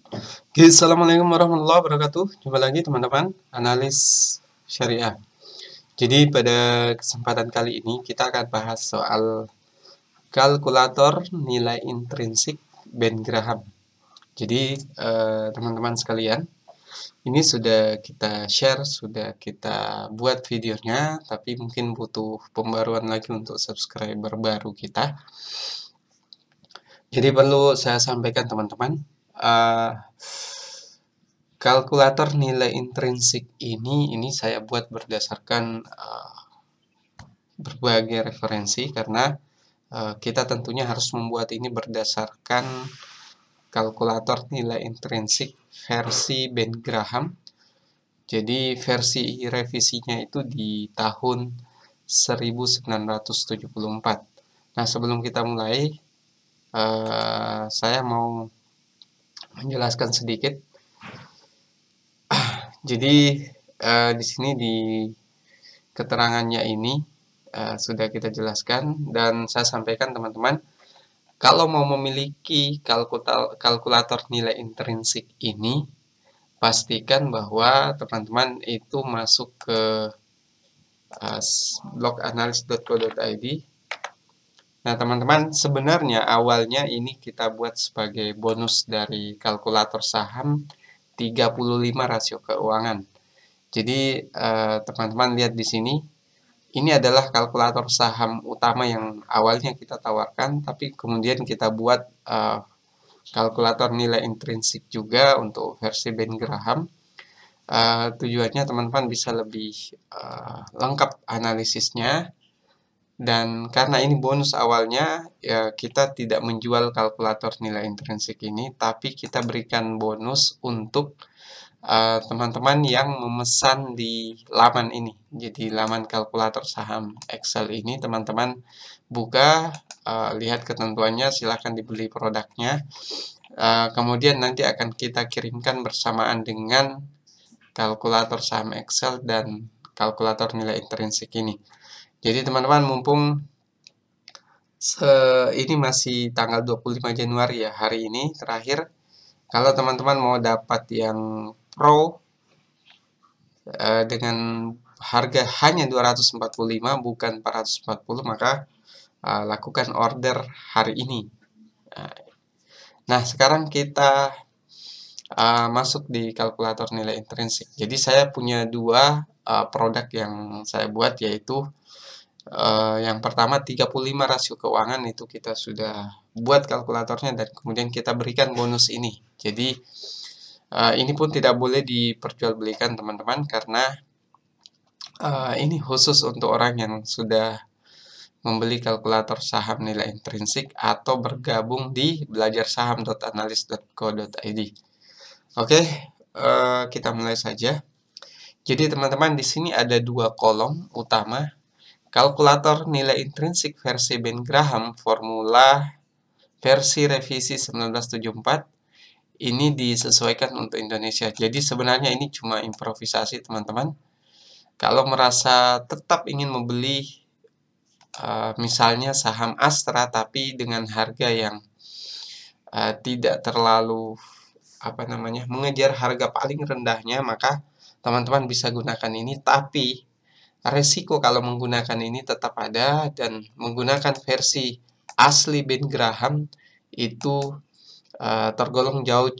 Oke, Assalamualaikum warahmatullahi wabarakatuh. Jumpa lagi teman-teman, analis syariah. Jadi pada kesempatan kali ini kita akan bahas soal kalkulator nilai intrinsik Ben Graham. Jadi teman-teman sekalian, ini sudah kita share, sudah kita buat videonya, tapi mungkin butuh pembaruan lagi untuk subscriber baru kita. Jadi perlu saya sampaikan teman-teman, uh, kalkulator nilai intrinsik ini saya buat berdasarkan berbagai referensi karena kita tentunya harus membuat ini berdasarkan kalkulator nilai intrinsik versi Ben Graham. Jadi versi revisinya itu di tahun 1974. Nah, sebelum kita mulai, saya mau menjelaskan sedikit. Jadi di sini di keterangannya ini sudah kita jelaskan dan saya sampaikan teman-teman, kalau mau memiliki kalkulator nilai intrinsik ini, pastikan bahwa teman-teman itu masuk ke bloganalis.co.id. Nah, teman-teman, sebenarnya awalnya ini kita buat sebagai bonus dari kalkulator saham 35 rasio keuangan. Jadi, teman-teman lihat di sini, ini adalah kalkulator saham utama yang awalnya kita tawarkan, tapi kemudian kita buat kalkulator nilai intrinsik juga untuk versi Ben Graham. Tujuannya teman-teman bisa lebih lengkap analisisnya. Dan karena ini bonus awalnya, ya kita tidak menjual kalkulator nilai intrinsik ini, tapi kita berikan bonus untuk teman-teman yang memesan di laman ini. Jadi laman kalkulator saham Excel ini teman-teman buka, lihat ketentuannya, silahkan dibeli produknya. Kemudian nanti akan kita kirimkan bersamaan dengan kalkulator saham Excel dan kalkulator nilai intrinsik ini. Jadi teman-teman, mumpung ini masih tanggal 25 Januari ya, hari ini terakhir. Kalau teman-teman mau dapat yang Pro dengan harga hanya 245 bukan 440, maka lakukan order hari ini. Nah, sekarang kita masuk di kalkulator nilai intrinsik. Jadi saya punya dua produk yang saya buat, yaitu yang pertama 35 rasio keuangan, itu kita sudah buat kalkulatornya dan kemudian kita berikan bonus ini. Jadi ini pun tidak boleh diperjualbelikan teman-teman, karena ini khusus untuk orang yang sudah membeli kalkulator saham nilai intrinsik atau bergabung di belajarsaham.analis.co.id. Oke, kita mulai saja. Jadi teman-teman, di sini ada dua kolom utama. Kalkulator nilai intrinsik versi Ben Graham formula versi revisi 1974 ini disesuaikan untuk Indonesia. Jadi sebenarnya ini cuma improvisasi teman-teman. Kalau merasa tetap ingin membeli misalnya saham Astra tapi dengan harga yang tidak terlalu mengejar harga paling rendahnya, maka teman-teman bisa gunakan ini. Tapi resiko kalau menggunakan ini tetap ada, dan menggunakan versi asli Ben Graham itu tergolong jauh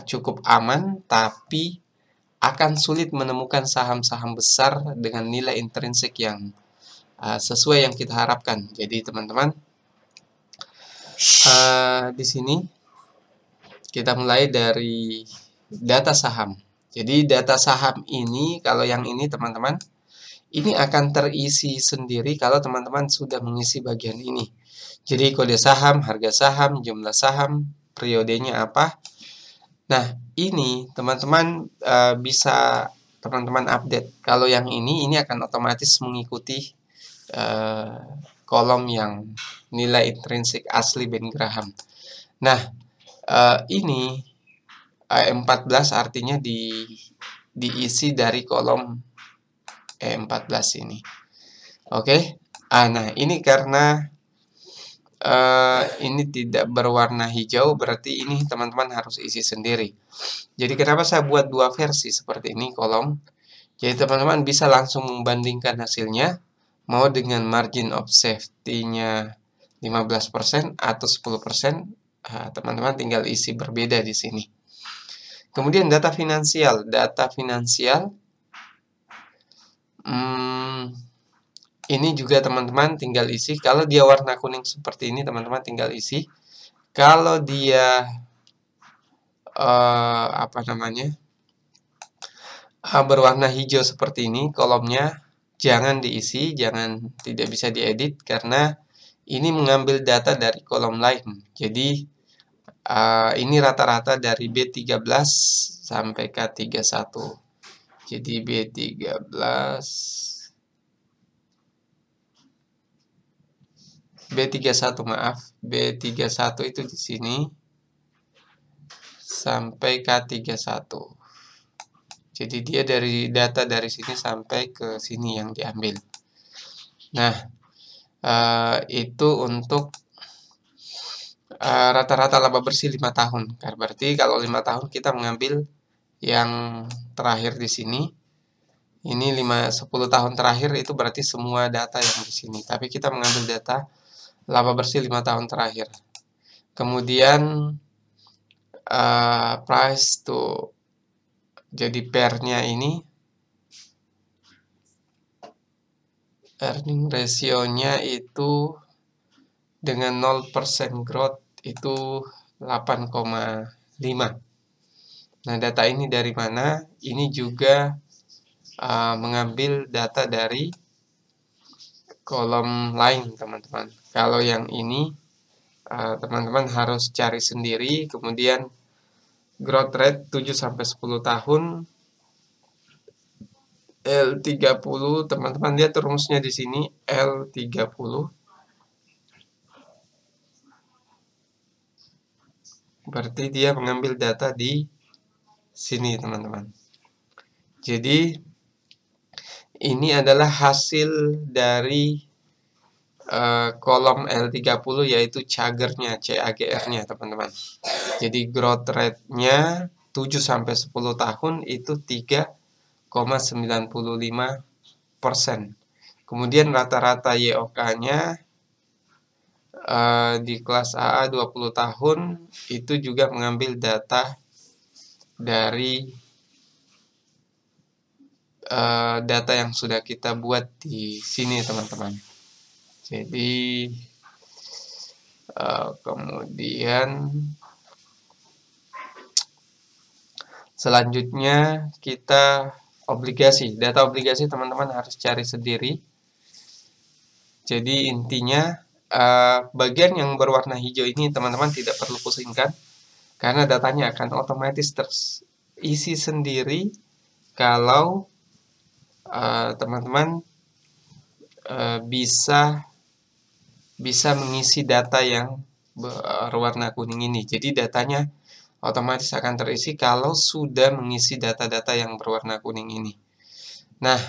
cukup aman, tapi akan sulit menemukan saham-saham besar dengan nilai intrinsik yang sesuai yang kita harapkan. Jadi teman-teman, di sini kita mulai dari data saham. Jadi data saham ini, kalau yang ini teman-teman, ini akan terisi sendiri kalau teman-teman sudah mengisi bagian ini. Jadi kode saham, harga saham, jumlah saham, periodenya apa. Nah, ini teman-teman bisa teman-teman update. Kalau yang ini akan otomatis mengikuti kolom yang nilai intrinsik asli Ben Graham. Nah, ini 14 artinya diisi dari kolom E14 ini. Oke. Nah, ini karena ini tidak berwarna hijau, berarti ini teman-teman harus isi sendiri. Jadi kenapa saya buat dua versi seperti ini kolom? Jadi teman-teman bisa langsung membandingkan hasilnya, mau dengan margin of safety-nya 15% atau 10%, teman-teman tinggal isi berbeda di sini. Kemudian data finansial. Ini juga teman-teman tinggal isi. Kalau dia warna kuning seperti ini, teman-teman tinggal isi. Kalau dia berwarna hijau seperti ini, kolomnya jangan diisi, tidak bisa diedit karena ini mengambil data dari kolom lain. Jadi ini rata-rata dari B13 sampai K31. Jadi B31 B31 itu di sini sampai K31. Jadi dia dari data dari sini sampai ke sini yang diambil. Nah, itu untuk rata-rata laba bersih 5 tahun. Berarti kalau 5 tahun kita mengambil yang terakhir di sini. Ini 10 tahun terakhir itu berarti semua data yang di sini. Tapi kita mengambil data laba bersih 5 tahun terakhir. Kemudian price to, jadi pair-nya ini earning ratio-nya itu dengan 0% growth itu 8,5. Nah, data ini dari mana? Ini juga mengambil data dari kolom lain, teman-teman. Kalau yang ini teman-teman harus cari sendiri. Kemudian growth rate 7-10 tahun, L30, teman-teman lihat rumusnya di sini, L30. Berarti dia mengambil data di sini, teman-teman. Jadi ini adalah hasil dari kolom L30, yaitu CAGR-nya, CAGR-nya, teman-teman. Jadi growth rate-nya 7-10 tahun itu 3,95%. Kemudian rata-rata YOK-nya di kelas AA 20 tahun itu juga mengambil data dari data yang sudah kita buat di sini, teman-teman. Jadi kemudian selanjutnya kita obligasi. Data obligasi teman-teman harus cari sendiri. Jadi intinya bagian yang berwarna hijau ini teman-teman tidak perlu pusingkan, karena datanya akan otomatis terisi sendiri kalau teman-teman bisa mengisi data yang berwarna kuning ini. Jadi datanya otomatis akan terisi kalau sudah mengisi data-data yang berwarna kuning ini. Nah,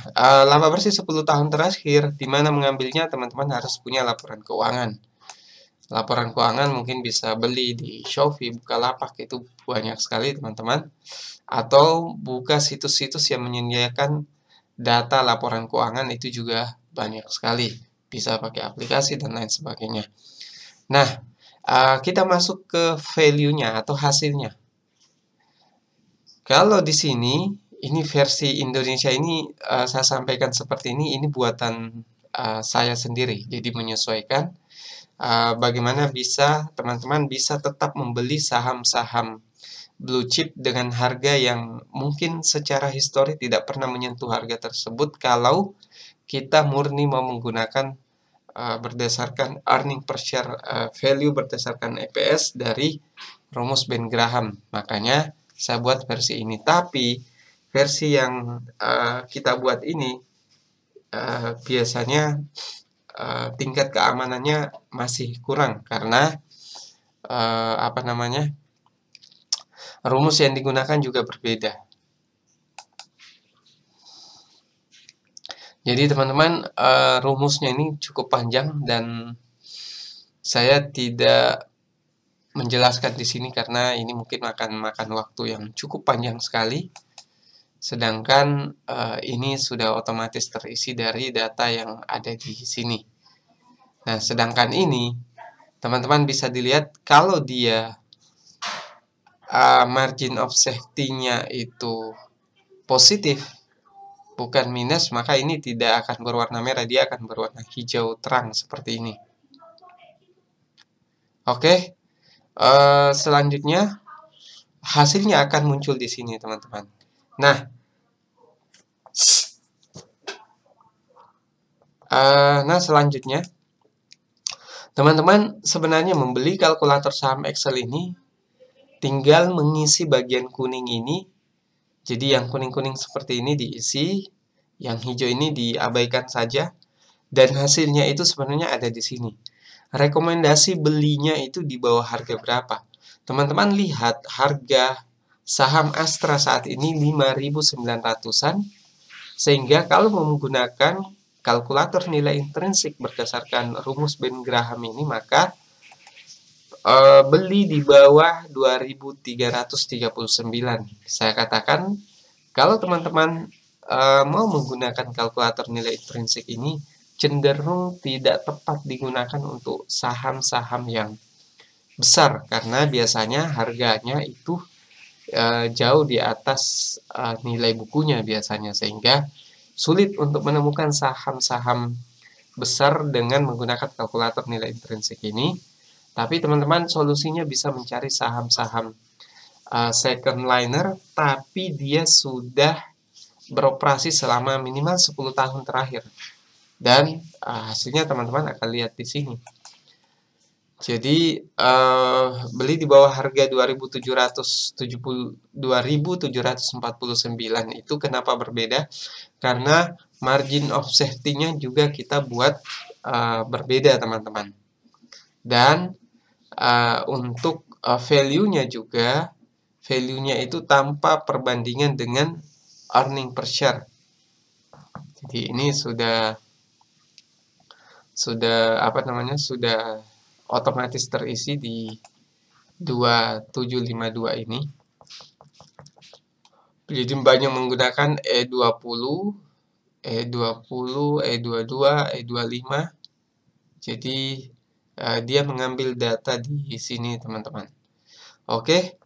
laba bersih 10 tahun terakhir, di mana mengambilnya teman-teman harus punya laporan keuangan. Laporan keuangan mungkin bisa beli di Shopee, Bukalapak, itu banyak sekali, teman-teman. Atau buka situs-situs yang menyediakan data laporan keuangan, itu juga banyak sekali. Bisa pakai aplikasi dan lain sebagainya. Nah, kita masuk ke value-nya atau hasilnya. Kalau di sini, ini versi Indonesia ini saya sampaikan seperti ini buatan saya sendiri. Jadi menyesuaikan bagaimana bisa teman-teman bisa tetap membeli saham-saham blue chip dengan harga yang mungkin secara histori tidak pernah menyentuh harga tersebut kalau kita murni mau menggunakan berdasarkan earning per share value berdasarkan EPS dari rumus Ben Graham. Makanya saya buat versi ini. Tapi versi yang kita buat ini biasanya tingkat keamanannya masih kurang karena rumus yang digunakan juga berbeda. Jadi teman-teman, rumusnya ini cukup panjang dan Saya tidak menjelaskan di sini karena ini mungkin akan makan waktu yang cukup panjang sekali. Sedangkan ini sudah otomatis terisi dari data yang ada di sini. Nah, sedangkan ini teman-teman bisa dilihat kalau dia margin of safety-nya itu positif, bukan minus, maka ini tidak akan berwarna merah, dia akan berwarna hijau terang seperti ini. Oke, selanjutnya hasilnya akan muncul di sini, teman-teman. Nah, selanjutnya teman-teman sebenarnya membeli kalkulator saham Excel ini tinggal mengisi bagian kuning ini. Jadi yang kuning-kuning seperti ini diisi, yang hijau ini diabaikan saja, dan hasilnya itu sebenarnya ada di sini. Rekomendasi belinya itu di bawah harga berapa? Teman-teman lihat harga saham Astra saat ini 5.900-an, sehingga kalau menggunakan kalkulator nilai intrinsik berdasarkan rumus Ben Graham ini, maka beli di bawah 2.339. Saya katakan, kalau teman-teman mau menggunakan kalkulator nilai intrinsik ini, cenderung tidak tepat digunakan untuk saham-saham yang besar, karena biasanya harganya itu jauh di atas nilai bukunya biasanya, sehingga sulit untuk menemukan saham-saham besar dengan menggunakan kalkulator nilai intrinsik ini. Tapi teman-teman solusinya bisa mencari saham-saham second liner, tapi dia sudah beroperasi selama minimal 10 tahun terakhir. Dan hasilnya teman-teman akan lihat di sini. Jadi beli di bawah harga 2.749 itu kenapa berbeda? Karena margin of safety-nya juga kita buat berbeda, teman-teman. Dan untuk value-nya juga, value-nya itu tanpa perbandingan dengan earning per share. Jadi ini sudah otomatis terisi di 2752 ini. Jadi banyak menggunakan E20, E20, E22, E25. Jadi dia mengambil data di sini, teman-teman. Oke.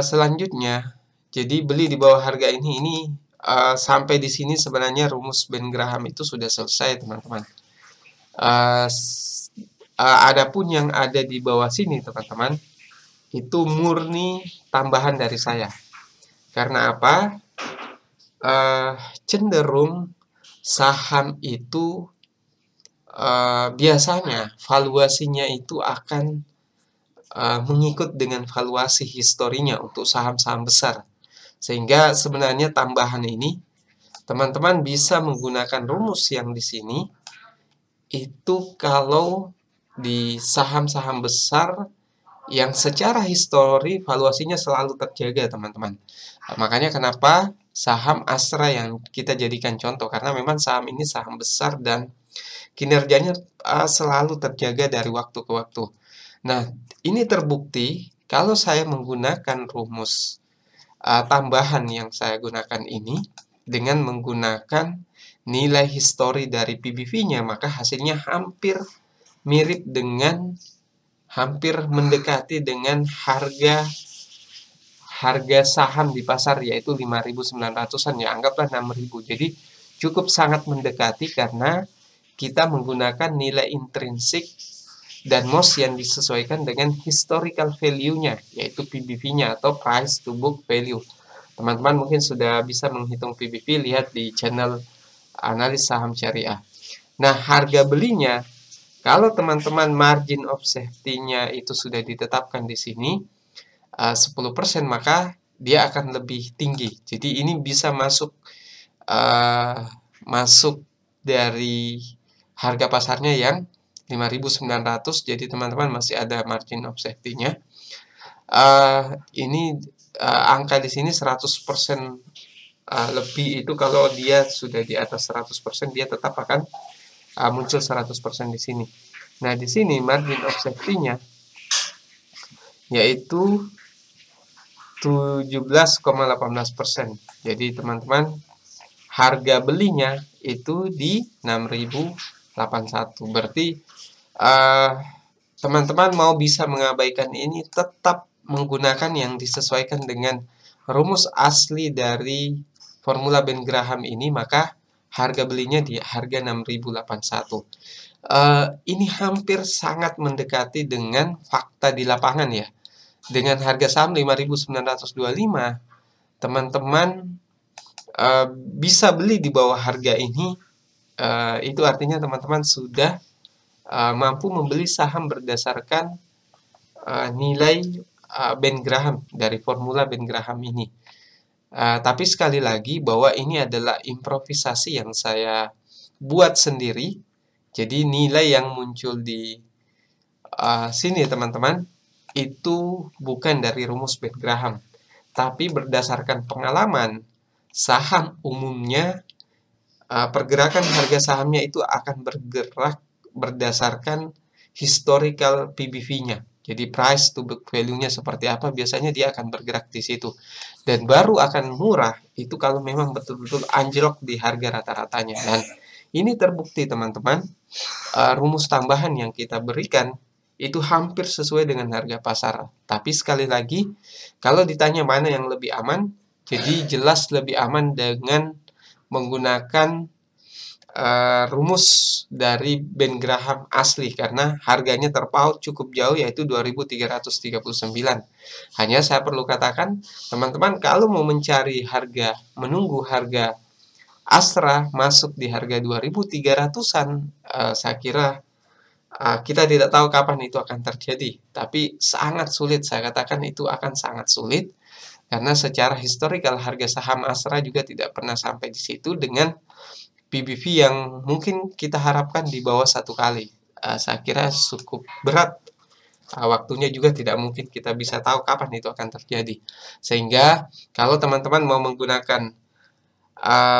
Selanjutnya, jadi beli di bawah harga ini sampai di sini sebenarnya rumus Ben Graham itu sudah selesai, teman-teman. Adapun yang ada di bawah sini, teman-teman, itu murni tambahan dari saya. Karena apa? Cenderung saham itu biasanya valuasinya itu akan mengikut dengan valuasi historinya untuk saham-saham besar. Sehingga sebenarnya tambahan ini teman-teman bisa menggunakan rumus yang di sini itu kalau di saham-saham besar yang secara histori valuasinya selalu terjaga, teman-teman. Makanya kenapa saham Astra yang kita jadikan contoh, karena memang saham ini saham besar dan kinerjanya selalu terjaga dari waktu ke waktu. Nah, ini terbukti kalau saya menggunakan rumus tambahan yang saya gunakan ini dengan menggunakan nilai histori dari PBV-nya, maka hasilnya hampir mirip dengan, hampir mendekati dengan harga saham di pasar, yaitu 5.900-an, ya anggaplah 6.000. Jadi cukup sangat mendekati karena kita menggunakan nilai intrinsik dan MOS yang disesuaikan dengan historical value-nya, yaitu PBV-nya atau price to book value. Teman-teman mungkin sudah bisa menghitung PBV, lihat di channel analis saham syariah. Nah, harga belinya, kalau teman-teman margin of safety-nya itu sudah ditetapkan di sini 10%, maka dia akan lebih tinggi. Jadi ini bisa masuk dari harga pasarnya yang 5.900, jadi teman-teman masih ada margin of safety-nya. Ini angka di sini 100% lebih, itu kalau dia sudah di atas 100%, dia tetap akan muncul 100% di sini. Nah, di sini margin of safety-nya yaitu 17,18%. Jadi teman-teman, harga belinya itu di 6.081. Berarti teman-teman mau bisa mengabaikan ini, tetap menggunakan yang disesuaikan dengan rumus asli dari formula Ben Graham ini, maka harga belinya di harga 6.081. Ini hampir sangat mendekati dengan fakta di lapangan ya. Dengan harga saham 5.925, teman-teman bisa beli di bawah harga ini. Itu artinya teman-teman sudah mampu membeli saham berdasarkan nilai Ben Graham, dari formula Ben Graham ini. Tapi sekali lagi bahwa ini adalah improvisasi yang saya buat sendiri. Jadi nilai yang muncul di sini teman-teman itu bukan dari rumus Ben Graham, tapi berdasarkan pengalaman saham umumnya. Pergerakan harga sahamnya itu akan bergerak berdasarkan historical PBV-nya. Jadi price to book value-nya seperti apa, biasanya dia akan bergerak di situ. Dan baru akan murah itu kalau memang betul-betul anjlok di harga rata-ratanya. Dan ini terbukti teman-teman, rumus tambahan yang kita berikan itu hampir sesuai dengan harga pasar. Tapi sekali lagi, kalau ditanya mana yang lebih aman, jadi jelas lebih aman dengan menggunakan rumus dari Ben Graham asli, karena harganya terpaut cukup jauh, yaitu 2.339. Hanya saya perlu katakan, teman-teman kalau mau mencari harga, menunggu harga Astra masuk di harga 2.300-an, saya kira kita tidak tahu kapan itu akan terjadi. Tapi sangat sulit, saya katakan itu akan sangat sulit. Karena secara historikal harga saham Astra juga tidak pernah sampai di situ dengan PBV yang mungkin kita harapkan di bawah 1 kali. Saya kira cukup berat. Waktunya juga tidak mungkin kita bisa tahu kapan itu akan terjadi. Sehingga kalau teman-teman mau menggunakan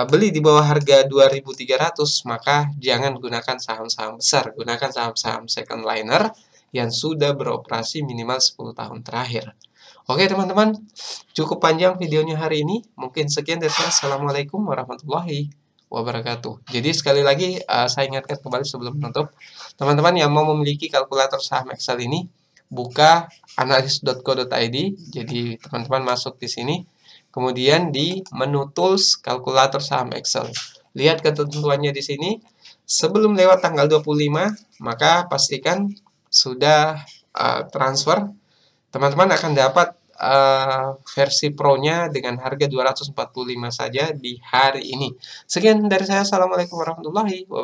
beli di bawah harga 2.300, maka jangan gunakan saham-saham besar. Gunakan saham-saham second liner yang sudah beroperasi minimal 10 tahun terakhir. Oke teman-teman, cukup panjang videonya hari ini. Mungkin sekian dari saya. Assalamualaikum warahmatullahi wabarakatuh. Jadi sekali lagi saya ingatkan kembali sebelum menutup, teman-teman yang mau memiliki kalkulator saham Excel ini, buka analis.co.id. Jadi teman-teman masuk di sini, kemudian di menu tools kalkulator saham Excel. Lihat ketentuannya di sini. Sebelum lewat tanggal 25, maka pastikan sudah transfer. Teman-teman akan dapat versi Pro-nya dengan harga 245 saja di hari ini. Sekian dari saya. Assalamualaikum warahmatullahi wabarakatuh.